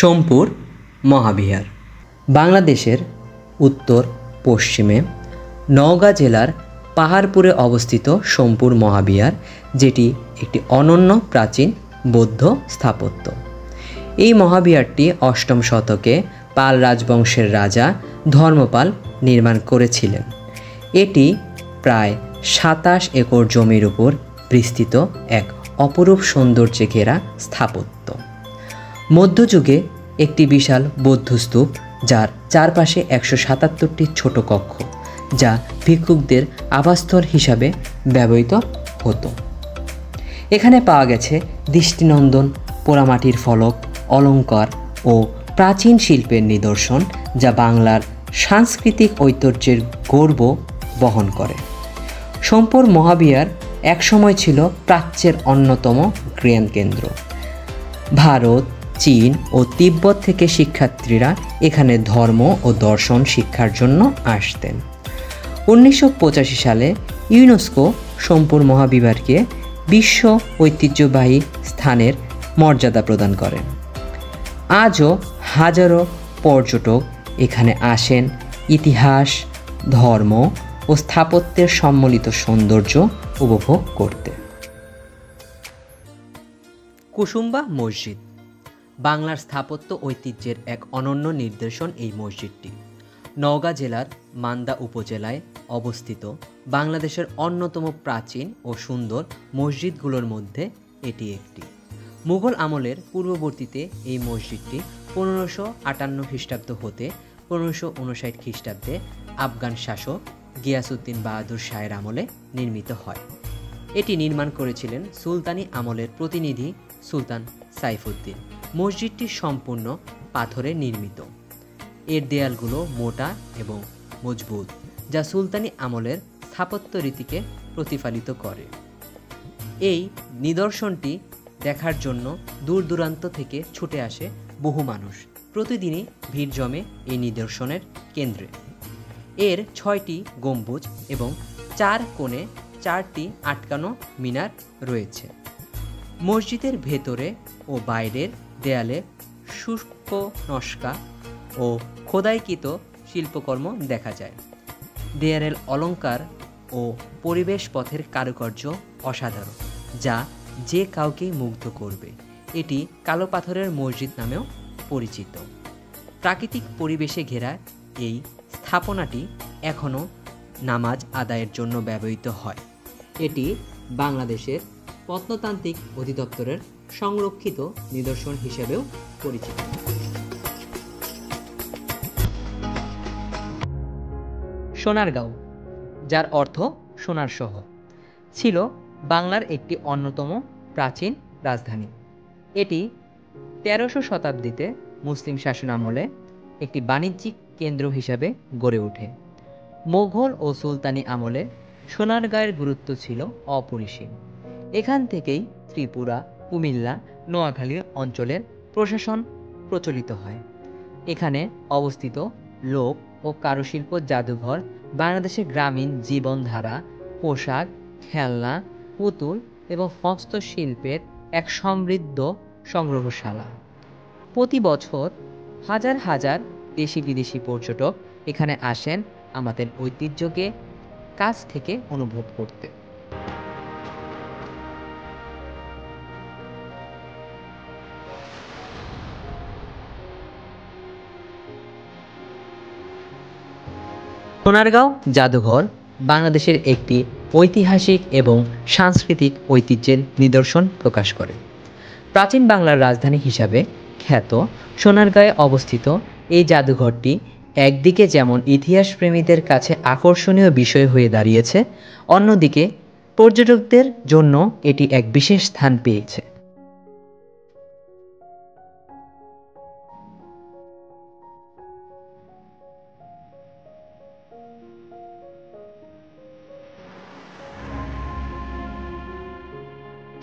সোমপুর মহাবিহার বাংলাদেশের উত্তর পশ্চিমে নওগাঁ জেলার পাহাড়পুরে অবস্থিত সোমপুর মহাবিহার, যেটি একটি অনন্য প্রাচীন বৌদ্ধ স্থাপত্য। এই মহাবিহারটি অষ্টম শতকে পাল রাজবংশের রাজা ধর্মপাল নির্মাণ করেছিলেন। এটি প্রায় ২৭ একর জমির উপর বিস্তৃত এক অপরূপ সৌন্দর্যে ঘেরা স্থাপত্য। মধ্যযুগে একটি বিশাল বৌদ্ধস্তূপ, যার চারপাশে ১৭৭টি ছোট কক্ষ, যা ভিক্ষুকদের আবাসস্থল হিসাবে ব্যবহৃত হতো। এখানে পাওয়া গেছে দৃষ্টিনন্দন পোড়ামাটির ফলক, অলঙ্কার ও প্রাচীন শিল্পের নিদর্শন, যা বাংলার সাংস্কৃতিক ঐতিহ্যের গর্ব বহন করে। সোমপুর মহাবিহার একসময় ছিল প্রাচ্যের অন্যতম জ্ঞানকেন্দ্র। ভারত, চীন ও তিব্বত থেকে শিক্ষার্থীরা এখানে ধর্ম ও দর্শন শিক্ষার জন্য আসতেন। ১৯৮৫ সালে ইউনেস্কো সোমপুর মহাবিহারকে বিশ্ব ঐতিহ্যবাহী স্থানের মর্যাদা প্রদান করেন। আজও হাজারো পর্যটক এখানে আসেন ইতিহাস, ধর্ম ও স্থাপত্যের সম্মিলিত সৌন্দর্য উপভোগ করতে। কুসুম্বা মসজিদ বাংলার স্থাপত্য ঐতিহ্যের এক অনন্য নিদর্শন। এই মসজিদটি নওগাঁ জেলার মান্দা উপজেলায় অবস্থিত বাংলাদেশের অন্যতম প্রাচীন ও সুন্দর মসজিদগুলোর মধ্যে এটি একটি। মুঘল আমলের পূর্ববর্তীতে এই মসজিদটি ১৫৫৮ খ্রিস্টাব্দ হতে ১৫৫৯ খ্রিস্টাব্দে আফগান শাসক গিয়াসউদ্দিন বাহাদুর শাহের আমলে নির্মিত হয়। এটি নির্মাণ করেছিলেন সুলতানি আমলের প্রতিনিধি সুলতান সাইফুদ্দিন। মসজিদটি সম্পূর্ণ পাথরে নির্মিত। এর দেয়ালগুলো মোটা এবং মজবুত, যা সুলতানি আমলের স্থাপত্য রীতিকে প্রতিফলিত করে। এই নিদর্শনটি দেখার জন্য দূর দূরান্ত থেকে ছুটে আসে বহু মানুষ। প্রতিদিনই ভিড় জমে এই নিদর্শনের কেন্দ্রে। এর ৬টি গম্বুজ এবং ৪ কোণে ৪টি আটকানো মিনার রয়েছে। মসজিদের ভেতরে ও বাইরের দেয়ালে সূক্ষ্ম নকশা ও খোদাইকৃত শিল্পকর্ম দেখা যায়। দেয়ালের অলঙ্কার ও পরিবেশ পথের কারুকার্য অসাধারণ, যা যে কাউকে মুগ্ধ করবে। এটি কালো পাথরের মসজিদ নামেও পরিচিত। প্রাকৃতিক পরিবেশে ঘেরা এই স্থাপনাটি এখনও নামাজ আদায়ের জন্য ব্যবহৃত হয়। এটি বাংলাদেশের প্রত্নতাত্ত্বিক অধিদপ্তরের সংরক্ষিত নিদর্শন হিসেবেও পরিচিত। সোনারগাঁও, যার অর্থ সোনার শহর, ছিল বাংলার একটি অন্যতম প্রাচীন রাজধানী। এটি ১৩শ শতাব্দীতে মুসলিম শাসনামলে একটি বাণিজ্যিক কেন্দ্র হিসাবে গড়ে ওঠে। মোগল ও সুলতানি আমলে সোনারগাঁয়ের গুরুত্ব ছিল অপরিসীম। এখান থেকেই ত্রিপুরা, কুমিল্লা, নোয়াখালী অঞ্চলের প্রশাসন প্রচলিত হয়। এখানে অবস্থিত লোক ও কারুশিল্প জাদুঘর বাংলাদেশের গ্রামীণ জীবনধারা, পোশাক, খেলনা, পুতুল এবং হস্তশিল্পের এক সমৃদ্ধ সংগ্রহশালা। প্রতি বছর হাজার হাজার দেশি বিদেশি পর্যটক এখানে আসেন আমাদের ঐতিহ্যকে কাছ থেকে অনুভব করতে। সোনারগাঁও জাদুঘর বাংলাদেশের একটি ঐতিহাসিক এবং সাংস্কৃতিক ঐতিহ্যের নিদর্শন প্রকাশ করে। প্রাচীন বাংলার রাজধানী হিসাবে খ্যাত সোনারগাঁয়ে অবস্থিত এই জাদুঘরটি একদিকে যেমন ইতিহাসপ্রেমীদের কাছে আকর্ষণীয় বিষয় হয়ে দাঁড়িয়েছে, অন্যদিকে পর্যটকদের জন্য এটি এক বিশেষ স্থান পেয়েছে।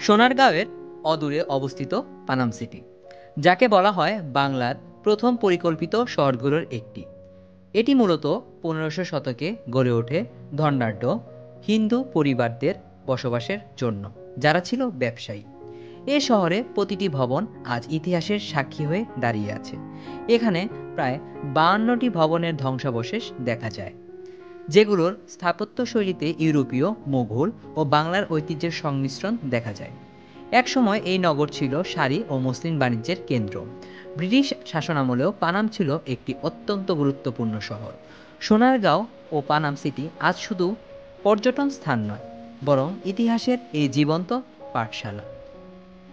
সোনারগাঁওয়ের অদূরে অবস্থিত পানাম সিটি, যাকে বলা হয় বাংলার প্রথম পরিকল্পিত শহরগুলোর একটি। এটি মূলত ১৫শ শতকে গড়ে ওঠে ধনাঢ্য হিন্দু পরিবারদের বসবাসের জন্য, যারা ছিল ব্যবসায়ী। এ শহরে প্রতিটি ভবন আজ ইতিহাসের সাক্ষী হয়ে দাঁড়িয়ে আছে। এখানে প্রায় 52টি ভবনের ধ্বংসাবশেষ দেখা যায়, যেগুলোর স্থাপত্য শৈলীতে ইউরোপীয়, মুঘল ও বাংলার ঐতিহ্যের সংমিশ্রণ দেখা যায়। একসময় এই নগর ছিল শাড়ি ও মসলিন বাণিজ্যের কেন্দ্র। ব্রিটিশ শাসনামলেও পানাম ছিল একটি অত্যন্ত গুরুত্বপূর্ণ শহর। সোনারগাঁও ও পানাম সিটি আজ শুধু পর্যটন স্থান নয়, বরং ইতিহাসের এই জীবন্ত পাঠশালা।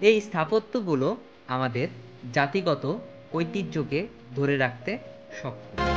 এই স্থাপত্যগুলো আমাদের জাতিগত ঐতিহ্যকে ধরে রাখতে সক্ষম।